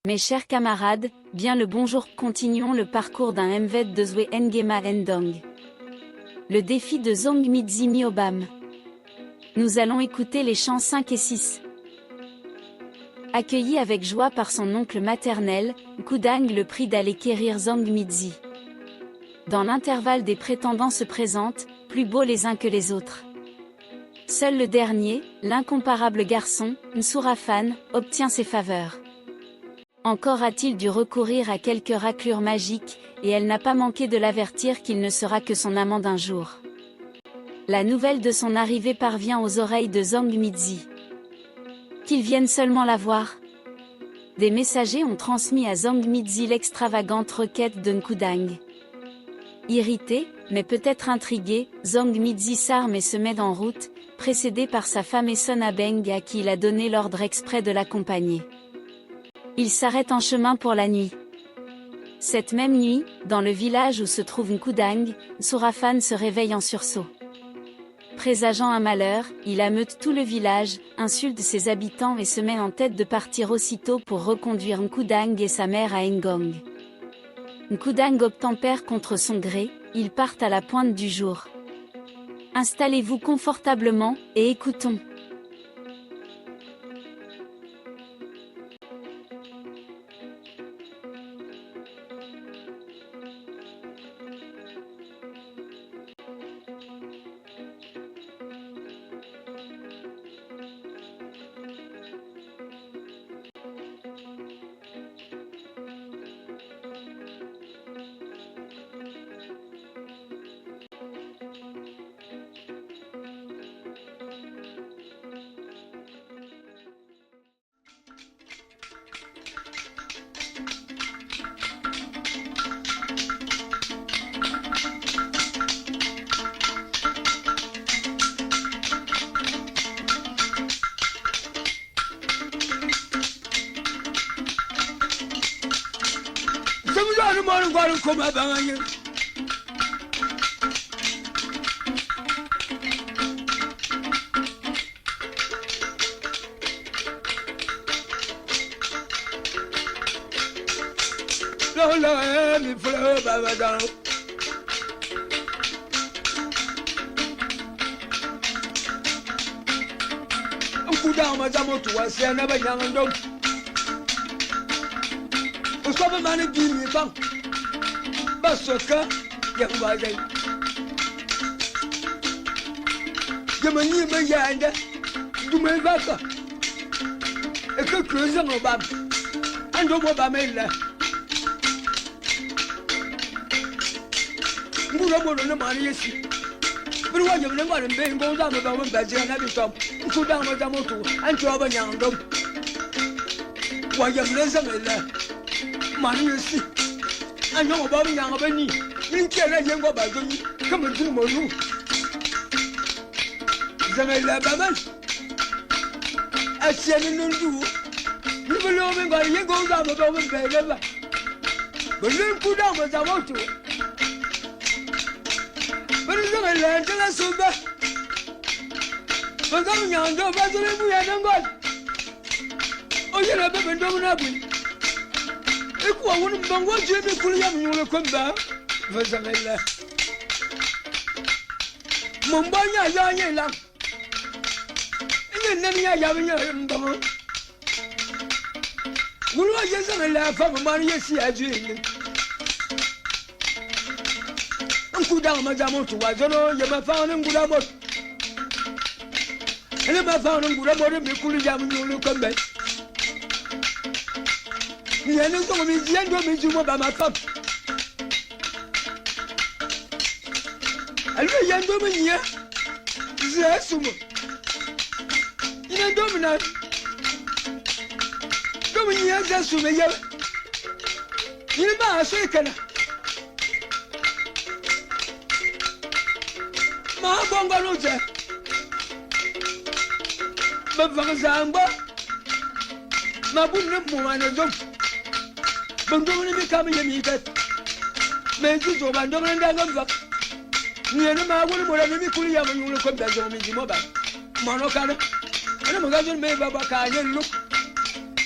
Mes chers camarades, bien le bonjour, continuons le parcours d'un MV de Zwe Ngema Ndong. Le défi de Zong Midzi Miobam. Nous allons écouter les chants 5 et 6. Accueilli avec joie par son oncle maternel, Kudang le prie d'aller quérir Zong Midzi. Dans l'intervalle des prétendants se présentent, plus beaux les uns que les autres. Seul le dernier, l'incomparable garçon, Nsurafan, obtient ses faveurs. Encore a-t-il dû recourir à quelques raclures magiques, et elle n'a pas manqué de l'avertir qu'il ne sera que son amant d'un jour. La nouvelle de son arrivée parvient aux oreilles de Zong Midzi. Qu'ils viennent seulement la voir. Des messagers ont transmis à Zong Midzi l'extravagante requête de Nkudang. Irrité, mais peut-être intrigué, Zong Midzi s'arme et se met en route, précédé par sa femme Eson Abeng à qui il a donné l'ordre exprès de l'accompagner. Il s'arrête en chemin pour la nuit. Cette même nuit, dans le village où se trouve Nkudang, Nsurafan se réveille en sursaut. Présageant un malheur, il ameute tout le village, insulte ses habitants et se met en tête de partir aussitôt pour reconduire Nkudang et sa mère à Ngong. Nkudang obtempère contre son gré, ils partent à la pointe du jour. Installez-vous confortablement, et écoutons.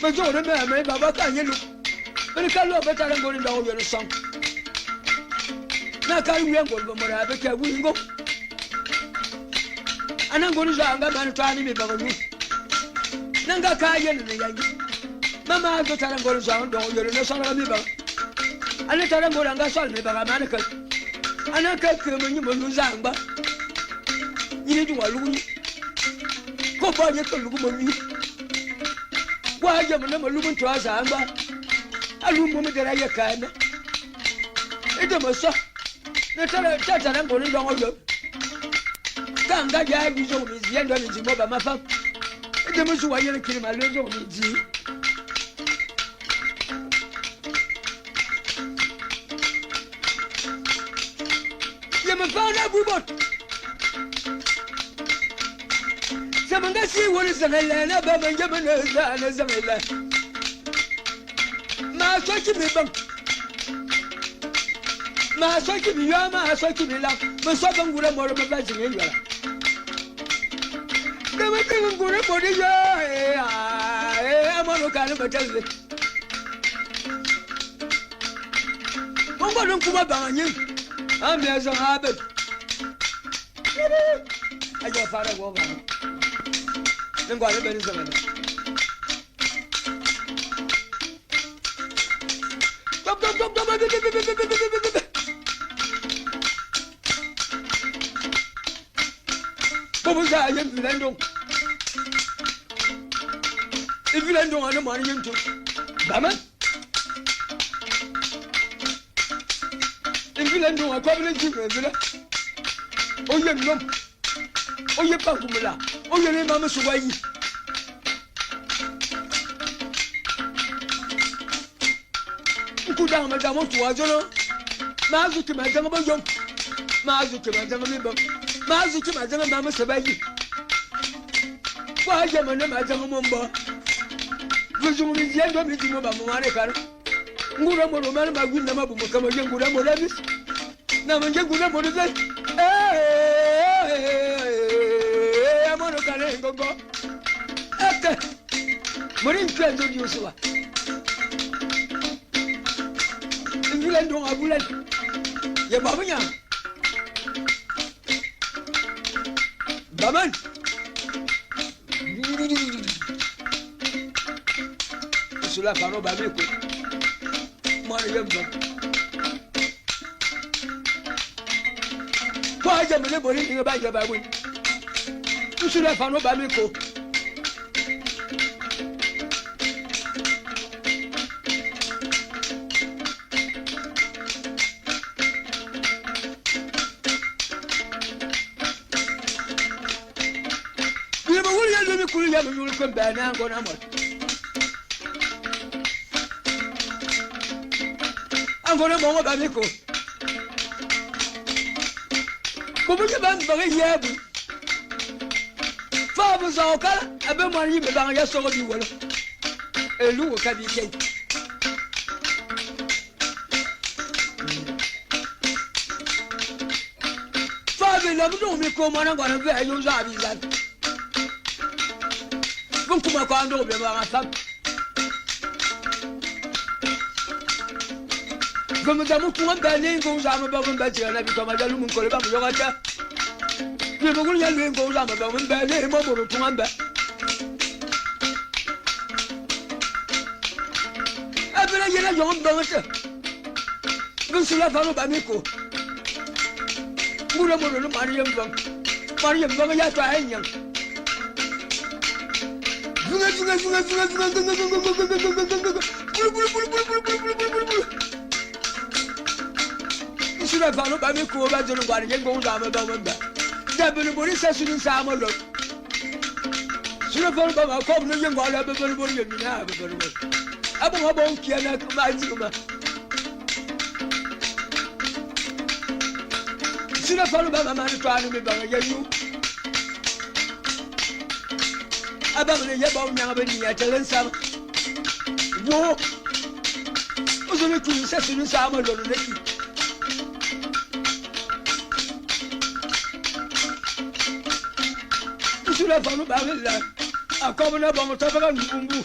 ma jo re me baba ka nyelu me ka lo beta ngo ni ndawo yo song na ka wi ngo bo mara be ka wi ngo ana ngo ni zanga man twani me baba ni nanga ka yenu ne yangi mama go tara ngo zanga ndawo yo no sala me baba ana tara ngo nga sala me baba man ka ana ka ke mo ni mo lu zanga ni ju wa lu ni ko ba ye ko lu mo ni wa je mo na mo lu mo twa zanga alu mo me dara ye kana ede mo so ne tara ngo ni ndawo yo kanga ya bi zo mi zi ndo ni mo ba ma fa ede mo su wa ye kiri ma lo zo mi zi ye ma fa na bu bot zamanga si woni zanela na ba man je na za na zamela ma so ki mi bang ma so ki mi ya ma so ki mi la ma so bang gura mo ba ba zin yala kama tin gura mo de ya amano kana batalle mo ngolon kuma banyin ambe zo habe ayo fara go ba ngwa le beni zamana top bobo za yem vilendo ana mani yem to bama vilendo akobele jibe vila oye nom oye pakumula oye le mama suwayi kuda ma da mo tuwa jono ma zu ki ma janga ba yom ma zu ki ma janga mi ba ma zu ki ma janga mama sabayi kwa je ma na ma janga mo mba vuzu mi yendo mi dimo ba mo mare kar ngura mo ro ma gu na ma bu mo kama je ngura mo labis na ma je ngura mo de amoro kale ngogo eke muri ntendo diuswa ngule ndo abulen ye babunya baban sula karo babeko mari yemba kwa jamele bori ni ba je babu sula karo babeko ya mi yul ko bana ngona mo angona mo ba mi ko bu ban ba ya bu fa bu za ka abe mo ni be ba ya so bi wala elu ko ka bi ke fa be la bu mi ko mo na ngona be yo za bi za kuma kwando be ba ngata gomu jamu kuma bani ngo zamu ba gumba jira na bi to majalu mun kole ba mu yogata ni mo gulu yalu ngo zamu ba mun ba le mo buru kuma ba abira yela yon ba ngata bu sula fa no ba mi ko mura mo no mariyam ba ya to ayen Sura fano ba mi ko ba jonu gwani ngen gon za ma ba wanda da bulu buri sa sunu sa ma lo sura fano ba ma ko no ngen gwala ba bulu buri ni na ba bulu abu ma bon kiya na kuma ji kuma sura fano ba ma ni to anu mi ba ya yu abamne yeba unyanga beni ya telensa wo ozone ku se sunu sa ma lo neki usula fanu ba la akomo na ba mo tabaka ngumbu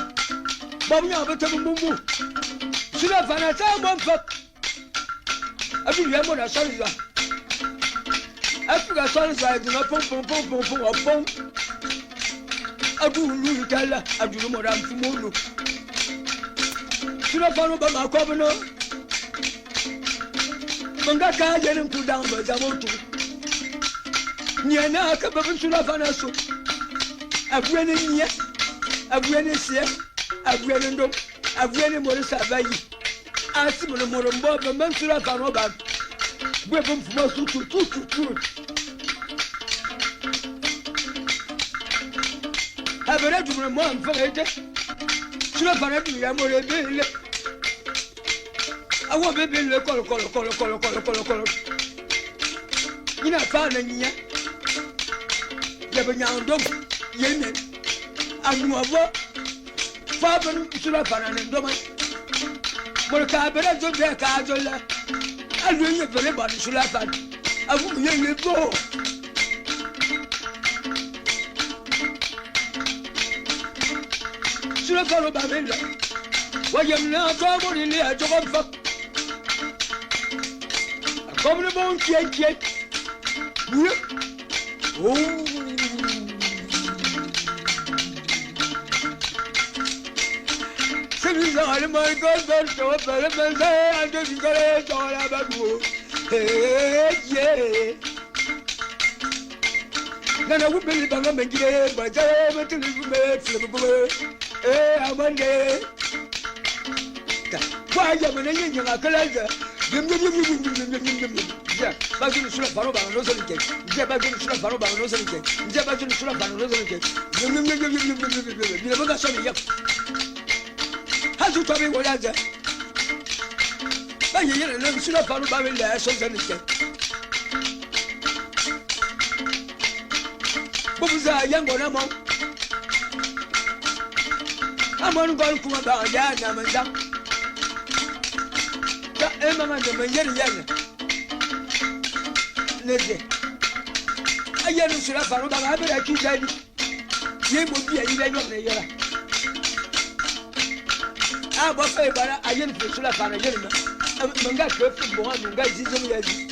Bobnya bata bumbu. Sula fana ta mon fak. Abi le mo na salza. Afrika salza de na pom. Adu lu tala, adu mo ram fumulu. Sula fana ba ma ko bno. Manga ka yerin ku dan ba zamotu. Niana ka ba sula fana so. Abuene nia, abuene sia, abuene ndo, abuene mori sabayi. Asi mo mo mbo ba mansura fa no ba. Bwe bum fuma su tu. Abere du mo am fa ete. Sura fa na du ya mo le bele. Awo bebe le kolo. Ina fa na nia. Ya ba nya ndo. Yene anuavo fabanu sura panane ndoma molka bere zo be ka zo la alu yen bere ba sura pan abu yen go sura pano ba menda wayemna to mo ni le to ko fa comme le bon qui oh All my God, so better than say, I just got it all about you. Hey, yeah. Then I would believe I'm going to get but I went to live flippable. Hey, I'm one day. Why am I in your collector? Yeah, back in the Sula Faroba, no selling cake. Yeah, back in the Sula Faroba, no selling cake. Yeah, back in the Sula Faroba, no selling cake. You never got something up. Hazu tabi wolaza. Ba yeye na sura faru ba wele so zanike. Bubuza yango na mo. Amon gon kuma ba ya na manda. Ta mama de menyer yana. Neze. Ayenu sura faru ba ba bere ki jadi. Ye mo bi ayi le yo na yara. Abo fe bara ayen fu sula fana yerna manga kefu bo hanu nga zizo mu yazi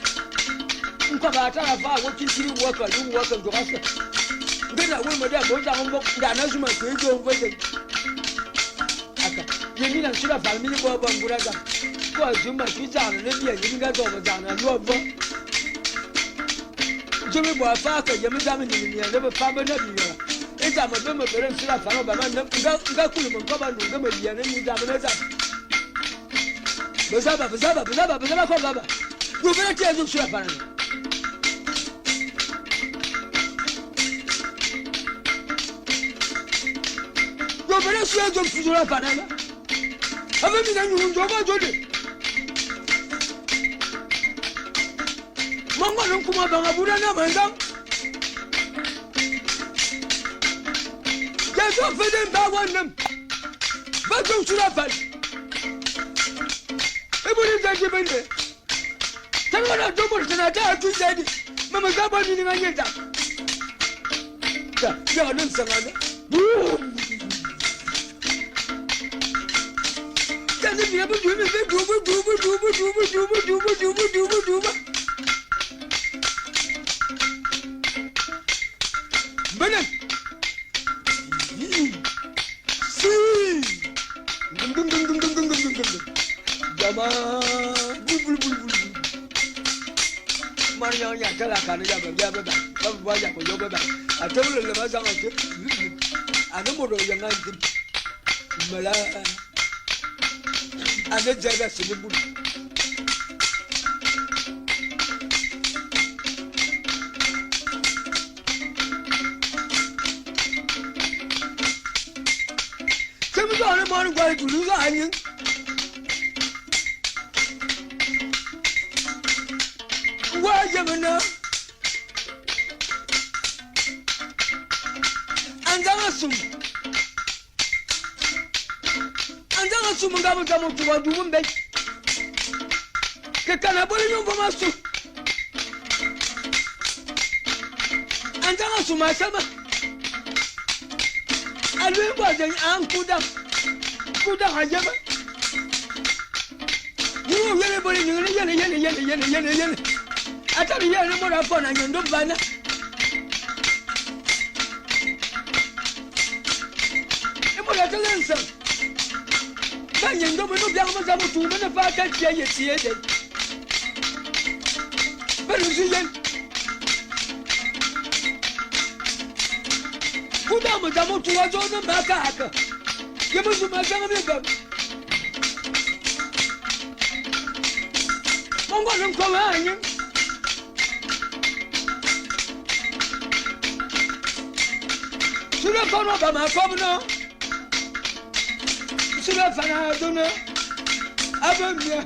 nko ba ta fa wo kisiri wo ka yu wo ka do rasa ngena wo mo da bo ta ngo da na zuma ko ejo wo de aka yemi na sula fana mi bo bo ngura ga ko zuma ki ta na bi yemi ga do mo da na lo bo jemi bo fa ka yemi da mi ni ne ba fa ba na bi ya ita mo be mo bere sura fa no ba man nga kulu mo ko ba no ngama biya ne ni da ba na za bezaba ko baba go bere ti ezo sura fa na go bere sura fa na aba mi na nyu ndo ba jode mama no kuma ba ngabura na manda so fedem ba wonam ba go sura fa e buri da je bende tangana do mo tana ta tu jadi mama ga ba ni nganye ta ya nan sangana kana biya bu du me du benen Jama bul Mario ya kala kana ya ba ba ya ko yo ba atawle le ba za ma ke ana mo do ya nganti mala ana jaga sibu Kemu ana mo ngwa gulu za anyin Wajamana Anzanga sum ngabo jamo tuwa dumbe ke kana boli nyumba masu Anzanga sum asama Alwe bwaje ankuda kuda hajama you yele bole yele atari yele mo ra fona nyondo bana e mo la telensa ba nyondo mo no bia mo za mo tu mo na fa ka tie ye tie de ba lu yen kuda mo za mo tu wa zo na ba ka aka ye mo ma ga me ba mongo non ko anyi sura kono ba ma ko no sura fana do no abamia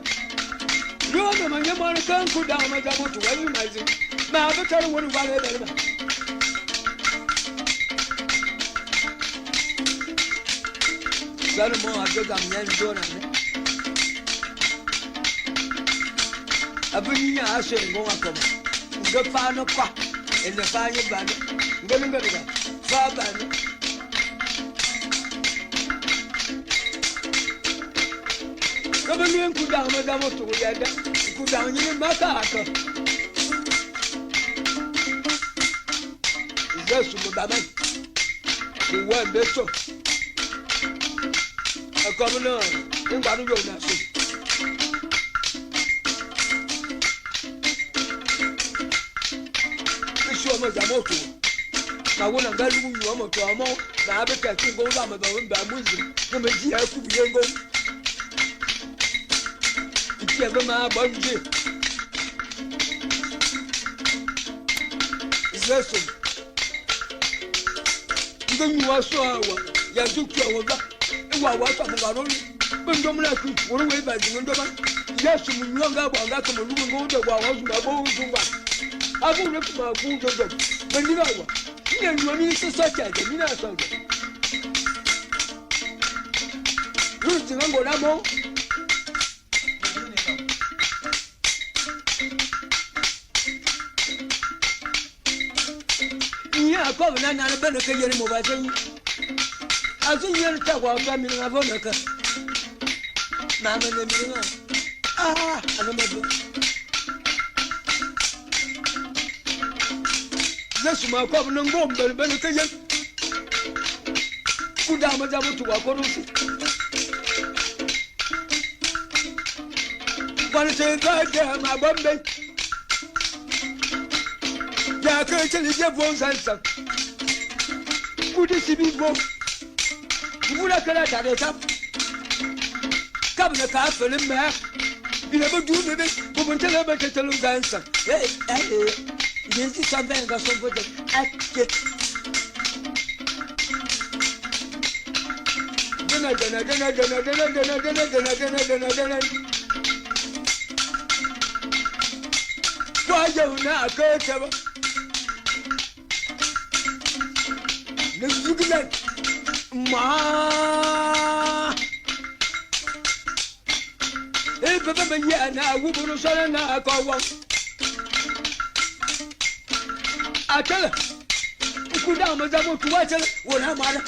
yo no ma nyama kan ku da ma ga mo to wani ma zi ma ba tar wani ba le ba sanu mo ajoga mnyan do na ne abuni ya ashe ngo akoma ngo fa no kwa ene fa nyi ba no ngo fa ba no kabani ku da ma da mo to ya da ku da nyi ma ka aka Yesu mo ba ma ku wa be so akomo no ngba no yo na so mo jamoto na wona ngalu nyu mo to amo na abe ka ti go ba ma ba mu zi no me ji aku bi ngo ti ebe ma ba nje Yesu ngo nyu aso awa ya zuku awa ba ewa wa ta mo garo ni be ndo mo na ku wo we ba zi ndo ba Yesu mu nyu nga ba nga ko mo lu ngo de wa wa zu ba bo zu ba abu ne kuma ku dodo bani ba wa ina ni so so cha de ni na so de lu ti ngo na mo ni ko na na ba no ke yeri mo ba se ni azu yeri ta wa ba mi na bo na ka mama ne mi na ana ma do Yesu ma kwa no ngombe bele ke yen kuda ma za mutu wa korusi kwani se ga de ma bombe ya ke cheli je bon sansa kudi sibi bo vula kala ta de tap kabna ka fele me bile bo du bebe bo bon tele ba tele sansa Yenzi sabem ga son bote akke dena kwa yona akete ba ne zuglan ma baba ben yana wubunu sana na akawa atala kuda ma zabo tuwa tala wala mara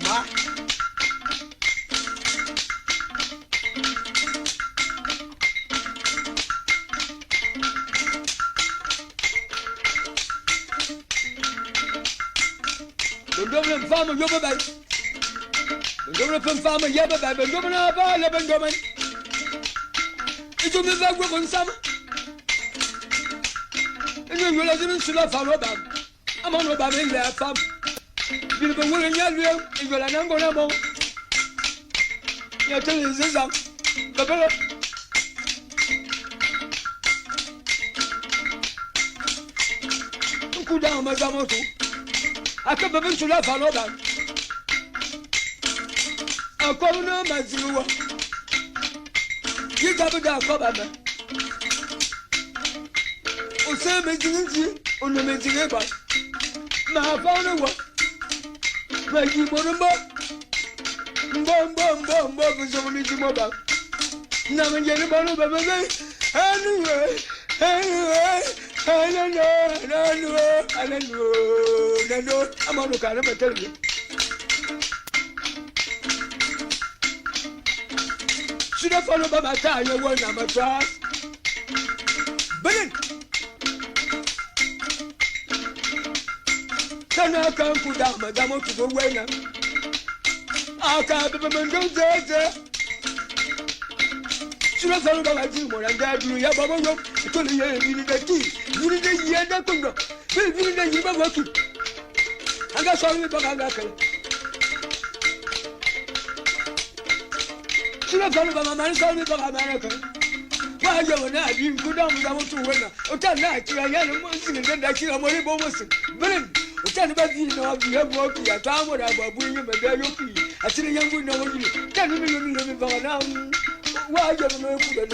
ma Bendomen fama yoba bay Bendomen fama yeba bay Bendomen aba le bendomen Ito me va gwa kon sama Eno yola zimin sula fama ba Amano ba men la fam Bil ben wole nyal yo yola nango na mo Ya tele zeza Babala Kuda ma zamoto Akaba ben sula fama ba Akona maziwa Yigabuda akoba ma Ose mezinzi ono mezinge ba Ma fauna wa Ma yimorumba Mbo Kuzomuni jimoba Na menjeni bano bebe Anyway Amano kana materi should have followed by my time, you won't have my trust. But then I can't put down my damo to the winner. I can't be a there. Should have followed by my team or I'm dead. You have a rope to the year, you need a key. You need a year that could go. You need a year working. And that's all we got. Should have followed by my man, call me by America. Why you and I didn't go down without to win? O tell night, you are young and then I kill a more bonus. Brim, o tell about you know, you have worked at time when I will bring you a very okay. I see a young woman know you. Tell me you live for now. Why you have no food?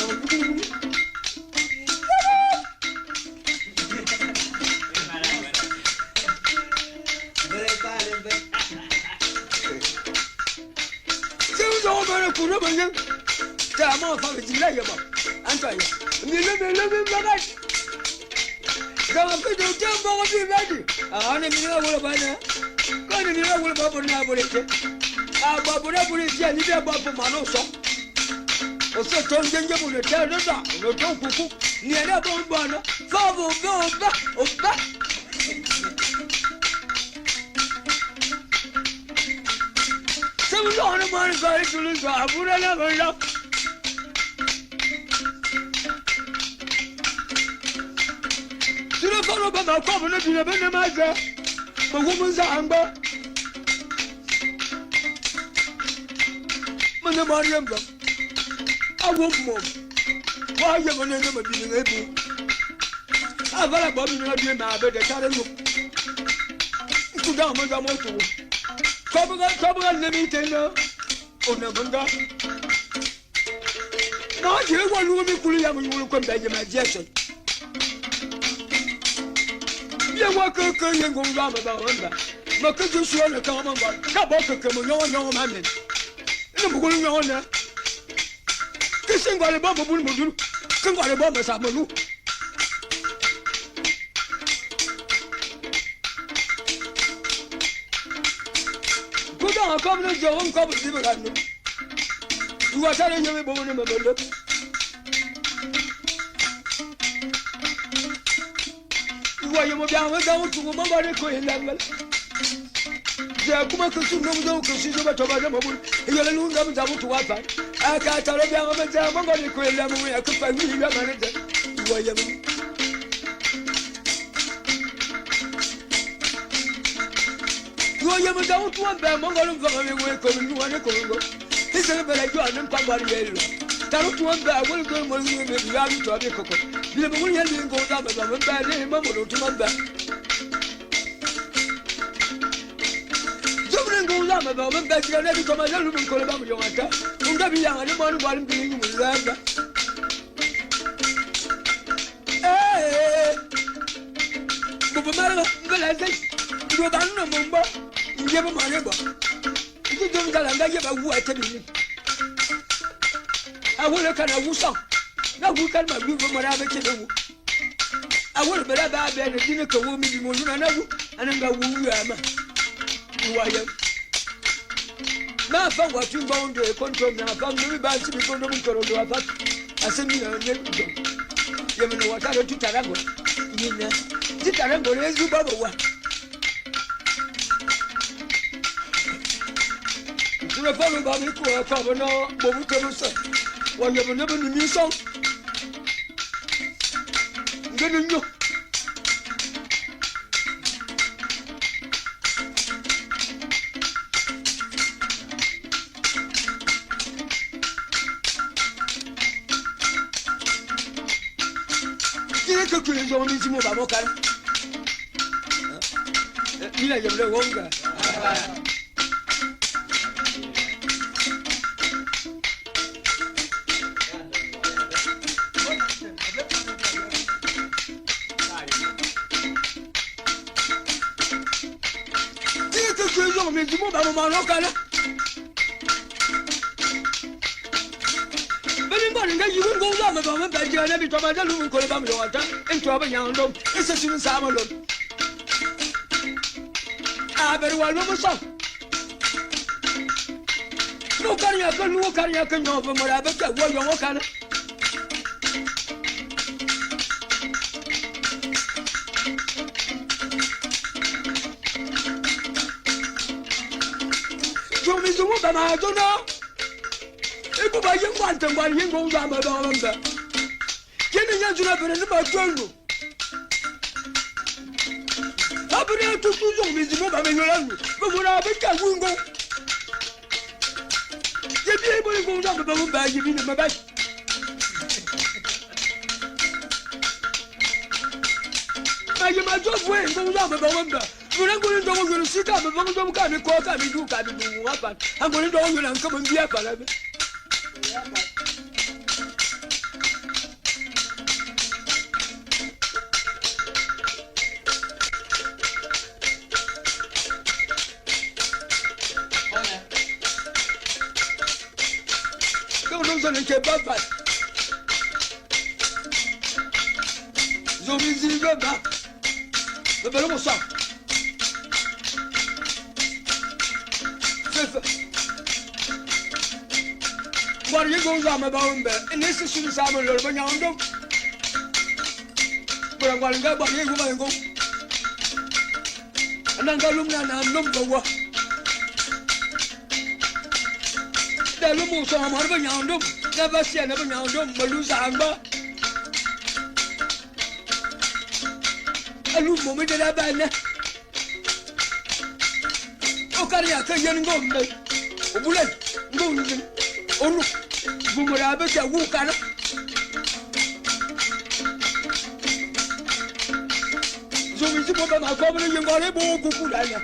I'm off of it. I'm trying. You live in my life. Don't put your temple of you ready. I don't know what about that. God, you know what about Nabolete. Our Babu is a little about Manoso. Or so don't get you to tell us that. No, don't cook. Near that bone burner. Father, go back. Some on a man going to lose. I would never love. Follow by my covenant in a Benamaza, the woman's amber. Manamariamba, I won't move. Why you have never been able? I've got a body in a my bed at Tarano. To down with a motor. Cover and let me tell you. Oh, Nabanga. Now, you want to be fully able to come back in my Jackson. You walk a curry and go round about under. But could you show the common one? Kabaka come on your man. No going on there. Kissing by the bubble will do. Come by the bombers at Malu. Put on a covenant your own covenant. You are telling me about the why you down to a mobile coin level. The Kumaku no consider about them. You'll lose them down to what I can't tell them about the mobile coin level. I could find me your manager. You are down to one bad Mongolian family coming to one Congo. This is a better job than Papa. Down to one bad will go more than you have to have a cocoa. You never will go down with a bad name, Mamma to my back. Something goes on about them that you are never come a little bit called about your water. You never young and one while being with that. Eh, Bubamara, but I think you don't know Mumba. You never mind about. You don't tell them that you have a water. I will look at a woosah. Now who can my view from what I have a I will be that bad and dinner to woman you will know, and then go who you am. Who I am. Now I found what you going to a control now. I found very bad to be going to a back. I send you a name. You know what I do to Tarango. You know, the Tarango is you bubble one. To the follow by me for a cover now, but we can say. One never knew song. Getting you. You could kill your only move about Mokan. You like your longer. You move about my local. But in morning, you will go down about that you never told my little call about your water and trouble young dog. It's a student salmon. I very well know myself. No carry can no carry can no for more but what you can. So me so what I don't know. If you want to buy him go down the number. Jenny Yanzu have been about 12. How could I took you so busy about me? But what I think I won't go. You'll be able to go down the bone bag in my back. I am my job way go down the bone. When I'm going to sit up, I'm going to come and call me. You can't do what I'm going to do and come and be up. Don't get back. Zombie Ziga, the Belmo song. What are you going on about bed? And this is the summer of Banyando. But I'm going to go, but you go. And then go look and number one. The Lumus on Banyando, never see another Banyando, Malusamba. A look moment that I buy. Okay, I can't go. Bullet, go. Oh, look, Bumarabe, a wookana. So we see what I'm coming in Garibo Kukudana.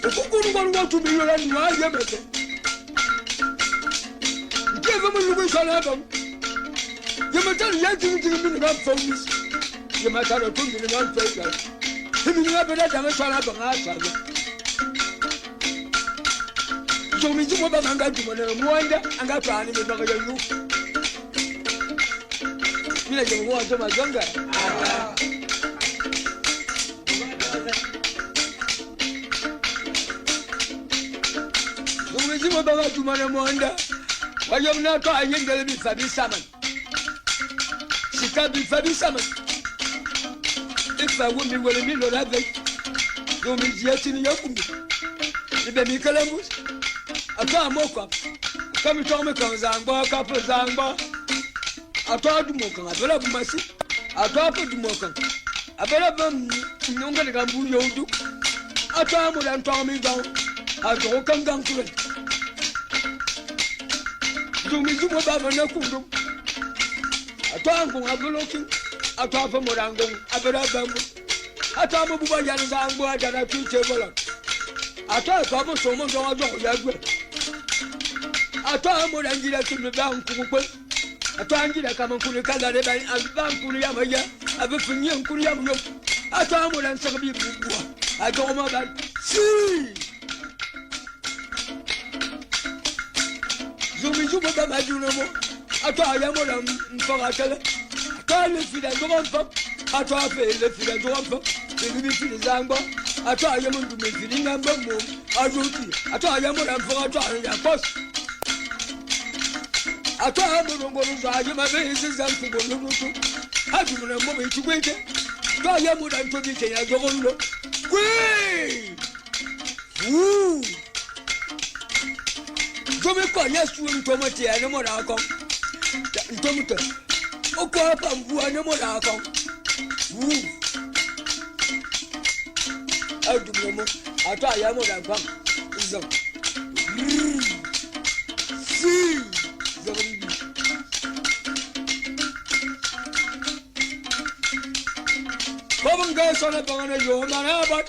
The Kukudu want to be around my Yamaka. Give them a wish on heaven. You might tell Yakin to the minute for this. You might have a 2 million papers. If you have a letter, I'm trying to answer. So me too about anga jumana mwanda anga plani me baka yangu. Mila jamu wa jama zonga. So me too about jumana mwanda. Wajamna to anyengele bi fabi saman. Sika bi fabi saman. Ifa wumi wale mi lo rave. So me jiyati ni yakumbi. Ibe mi kalambus. I can't mock up. Come to me, come Zangba, couple Zangba. I told you, Mokan, I better my seat. I told you, Mokan. I better younger than Gambu, you do. I told you, and told me down. I told come down to it. Do me to what I'm not going. I told him, I'm looking. I told him what I'm going. I better bamboo. I told him, Buba Yan Zangba, that I feel table. I told him, so much on the I told him and get to the bank. I told you to come and put a color and bank Kuriamaya. I will bring you Kuriam. I told him and some people. I told him that. See, Zuba, I do no more. I told him for a teller. I told him that go on pop. I told him that go on pop. The little Zamba. I told him to make the number more. I told him for a toy. I told him to go my faces and to go to. I do not know to wait. Go Yamud and to be a governor. Wait! Woo! Go make a yes to Tomati and no more alcohol. Tomato. Oh, go up and go no more alcohol. Woo! I do no more. I try Yamud and come. See! Come guys on a bone, you man, but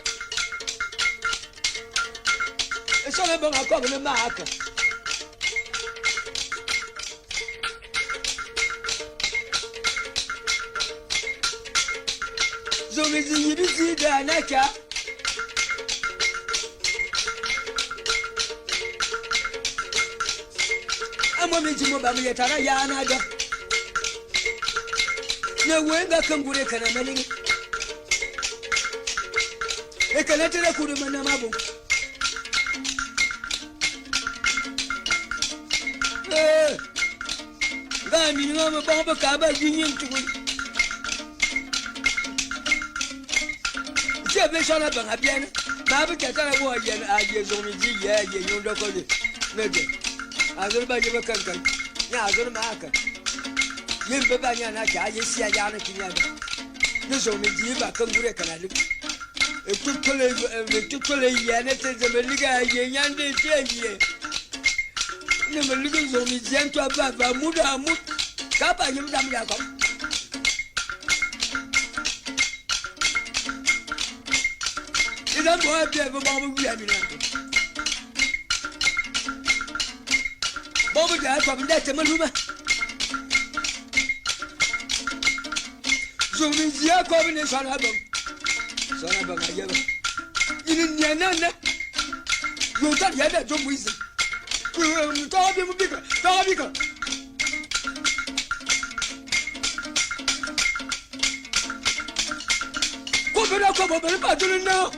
it's all about a common market. So, Missy, you see the Naka. I'm a meeting about me at Arayana. No way that can go to Canada. E canete la cure manamabu. na mi nga ma ba ka ba yin tu je be sala ba bien ma ba ta la wo yen a ye zo mi ji ye ye yon do ko de nege azur ba je ba kan kan ya azur ma ka yin be ba nya na ka ye si ya na kinya ne zo mi ji ba kan gure kana lu e tutole ye ne te ze me liga ye nyande te ye ne me liga zo mi ji en to ba muda mut ka ba yim dam ya ko idan bo be ba mo wi ami na bo bo da ko da te maluma zo mi ji ko bi ne sana ba ngajeba ini nyanana yo ta ya da jo muizi ta bi mu bika ko bela ko ba tulu na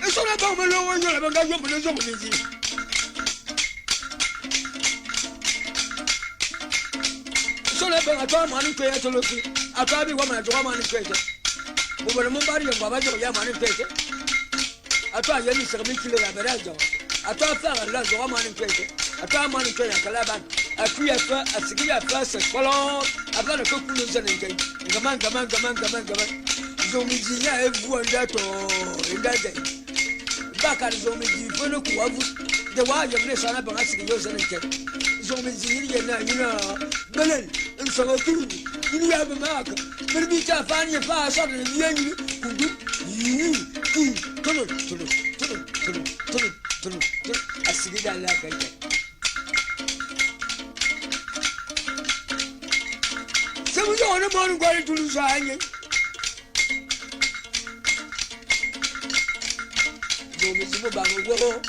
eso na ba mo lo yo la ba ngajo mo zo mo ni so na ba ta ma ni ko ya tolo ki akabi wa mana jwa mani kwete bobole mumbari ngo abajo ya mani kwete atwa yeni sirmi kile ya berajo atwa fara la jwa mani kwete atwa mani kwete kala akuya fa asigiya fa se kolon abana ko kulu zane ngai ngama zomijinya evu ndato ndaje bakari zomiji fono kuwavu de wa yemne sana ba asigiyo zane ngai zomijinya na yina belen nsoro kulu ni ya ba maka birbi ta fani fa sa da yanyi kudu yi tono asiri da Allah kai sai mu zo ne mun gwari tulu sa hanye do mi zubo ba mu go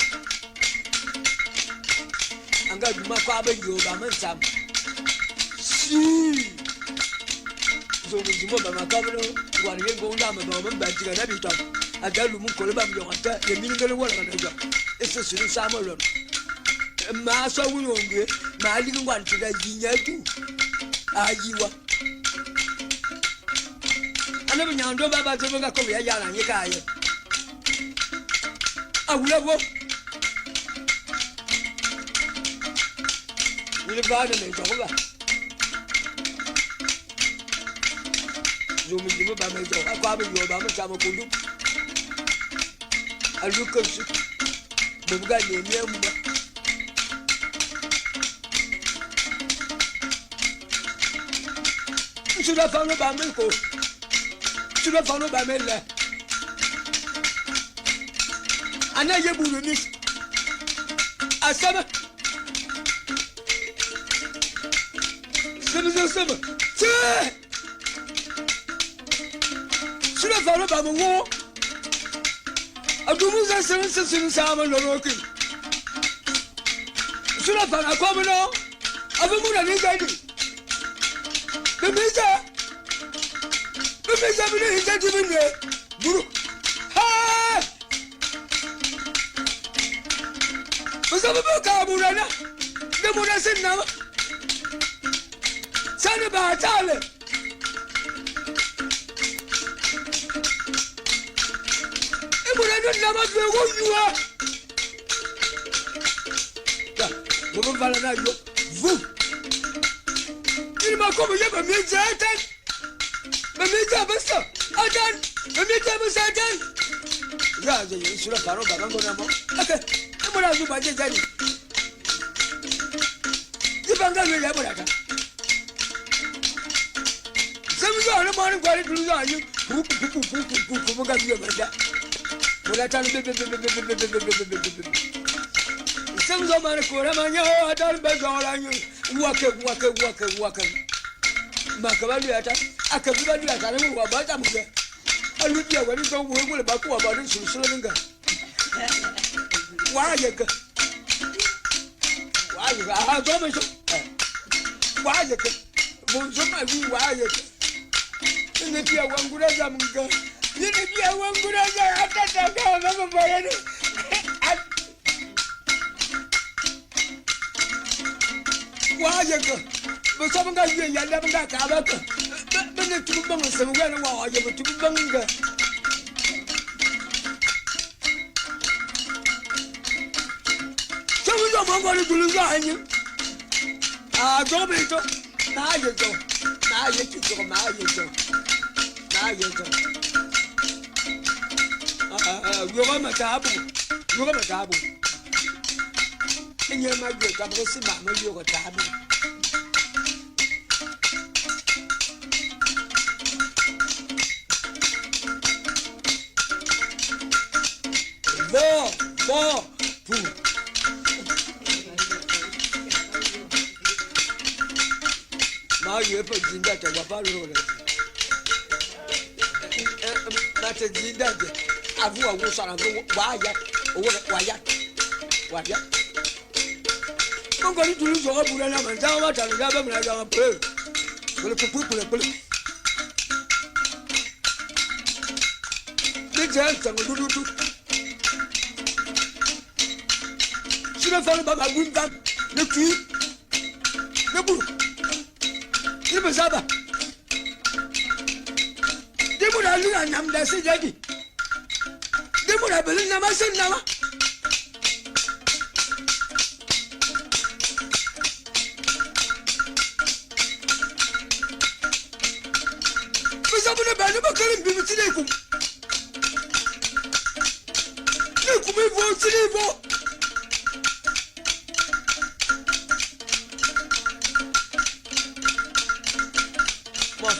anga duma kwa ba yo ba mun sam si zo mi zubo ba makabro gwari ngo nda ma ba mun ba jiga na bi to adalu mun ko ba mi yo ata ye mi ngale wala na jo ese sunu sa mo lo ma so wu yo ngwe ma ali ngwan ti da jinya tu ayiwa ana bi nyando baba zo nga ko ya yala nyi kaye awula wo ni ba de le jo ba zo mi jibo ba me jo akwa bi yo ba mo cha mo ko du alu ko su bo ga ni mi mu ba tu la fa no ba me ko tu la fa no ba me le ana ye buru ni asaba sama tu la fa no ba mo wo adumu za sen sama lo ro ki tu la fa na ko mo no abu mu na ni ga ni Bemeza bile hita dibine buru ha Basa baba ka burana de mura senna sani ba tale e mura no na ma gwe wo yuwa da bo vala na yo vu ma como ya me jatan me jabasa adan me jabasa adan ya je sura paro baba ngona mo ake mo na zu ba je jani ibanga me ya borata sami yo na mo ni kwari tulu yo ayu pu mo ga biyo bada mo la tan be sami zo ma ko ra ma nya adan be zo la yu wake makabalu yata akabibalu yata ne wa bata mu alubiya wani don wo gole ba ko wa ba din sulsulu ninga wa yaka ha do me so wa yaka mo so ma bi wa yaka ne biya wangura za munga ne biya wangura za atata ga ba ba ba ne wayaga. But some guys, you never got Kabaka. But the two bungs and when I you to bunga. So we don't want to resign you. Ah, don't be so. Now you go. Now you go. Now you go. Now you go. You're my taboo. You're my taboo. And you're my good. I'm going to see my you're taboo. Four, two. Now you have a zinda to your father. That's a zinda. I've was on a wire or wire. I'm going to lose all Buddha and down what I'll gather when I don't play. Big hands and do. Should have followed by my wound back, the tree, the book. It was other. They would have been a number, said Daddy. They would have been a number, said Nama. For some of the band of a current people today. Look, we won't see more.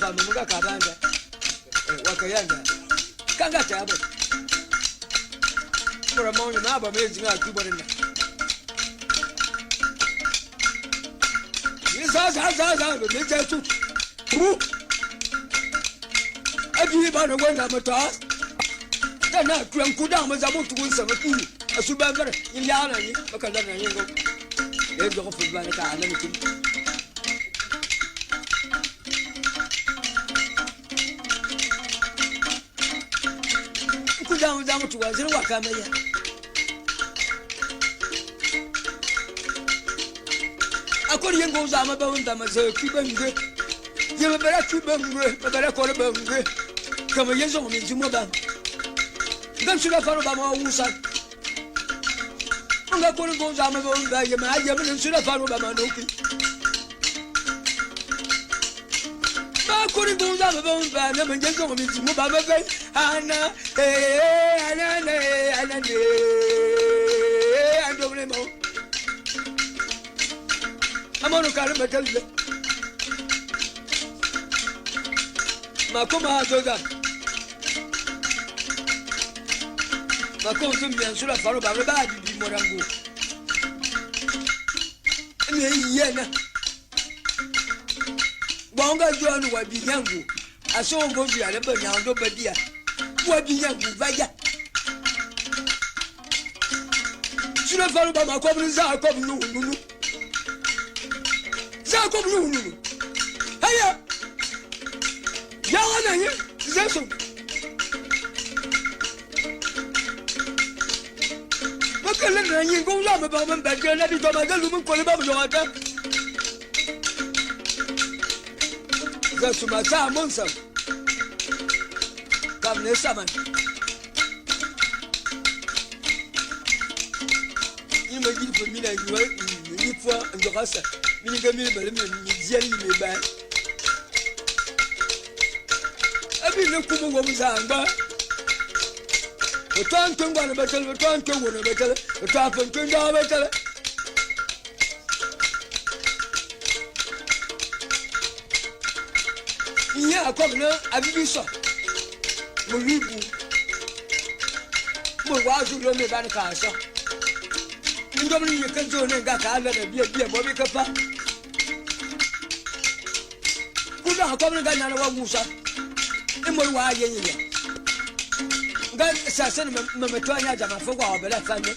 Muga kabanda wakayanda kanga chabo for a morning maba mezi nga kibonena za meja tu abi bana gwanda mata kana tuan kuda maza mutu kunsa mutu asubangara ilyana ni makalla ni ngo yezo ko fulbana ka alani kin down to us in Wakamaya. According goes on about them as a Cuban. You better Cuban, better call a bung. Come a years on me to Moban. Then should have followed by my own son. I'm not going to go down about by your man, and should have followed by my Noki. I couldn't go down about by them and just on me to Moban. Anna, Anna, I don't know. I'm on a car, but tell you. Makoma Zoga. Makom and Sula follow by the bad Morango. Yena Bonga John was the young. I saw him go to the other now, nobody. What do you vaya? Should have followed by my common Zarkov Lulu. Zarkov Lulu. Hiya! Yana, Zesso. Look at them, you go love about them, but you're not become a little call about your water. That's my time, Monson. Come, summon. You may give for me like you for the Rasa. You can be jelly me back. I've been looking for woman's anger. The time to one battle, the time to one battle, the time to turn down battle. Yeah, come now, I've been so. Muribu Murazu Lome Bancasa. You don't need a control and got a letter, be a Bobby Capa. Could not come and get Musa. And more why you got assassin Mamatoya Jama for our better family.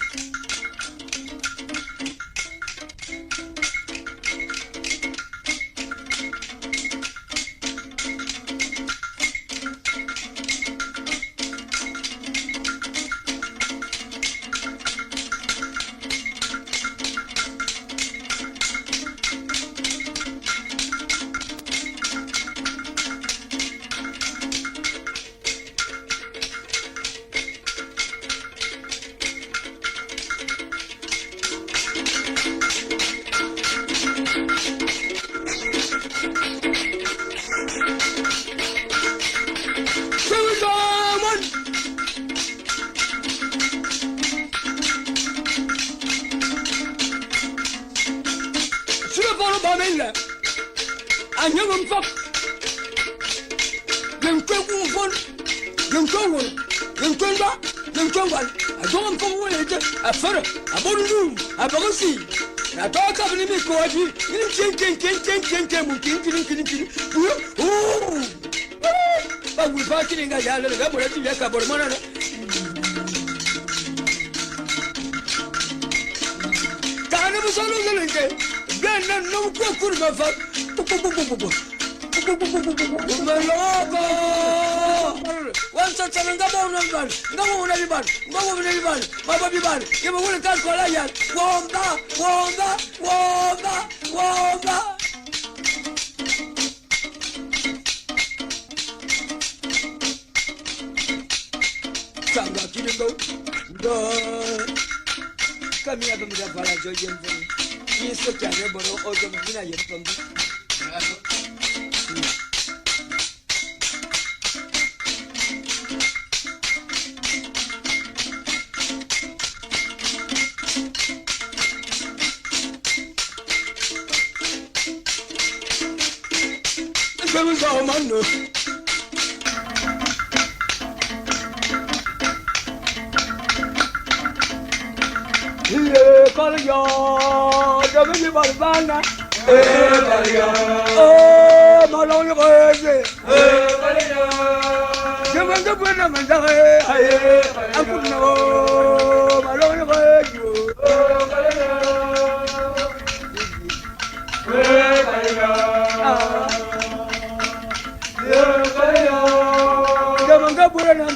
Miller. I knew him pop. Young Quack one, young Congo, young Conga, young Conga. I don't come away a furrow, a bottle room, a bossy. I talk up in the coffee, but we're fighting a yard of a couple of money. Carnival Solo, then no good of one such a go on anybody, go on anybody, my baby man, give a little cat for a yard, wonga. Sanga Kido, come here to the Valajoyan. He is such a rebel or the from Mano. Kalya, David Balbana, Kalya, oh, Malone Rose, Kalya, Jevan the Buena Mandare, I could know Malone Rose,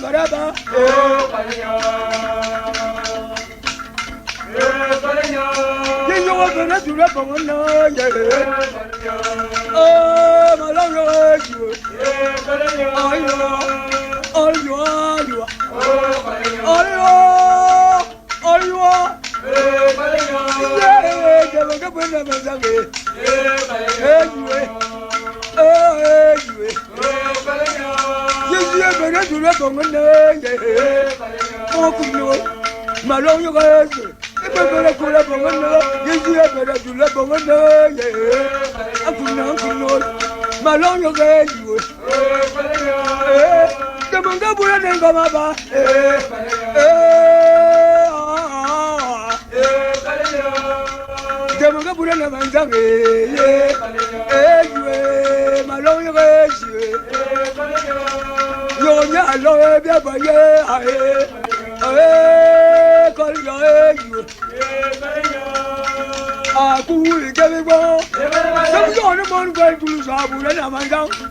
Baraba, you want to rap on oh, my long all you are, all you are, I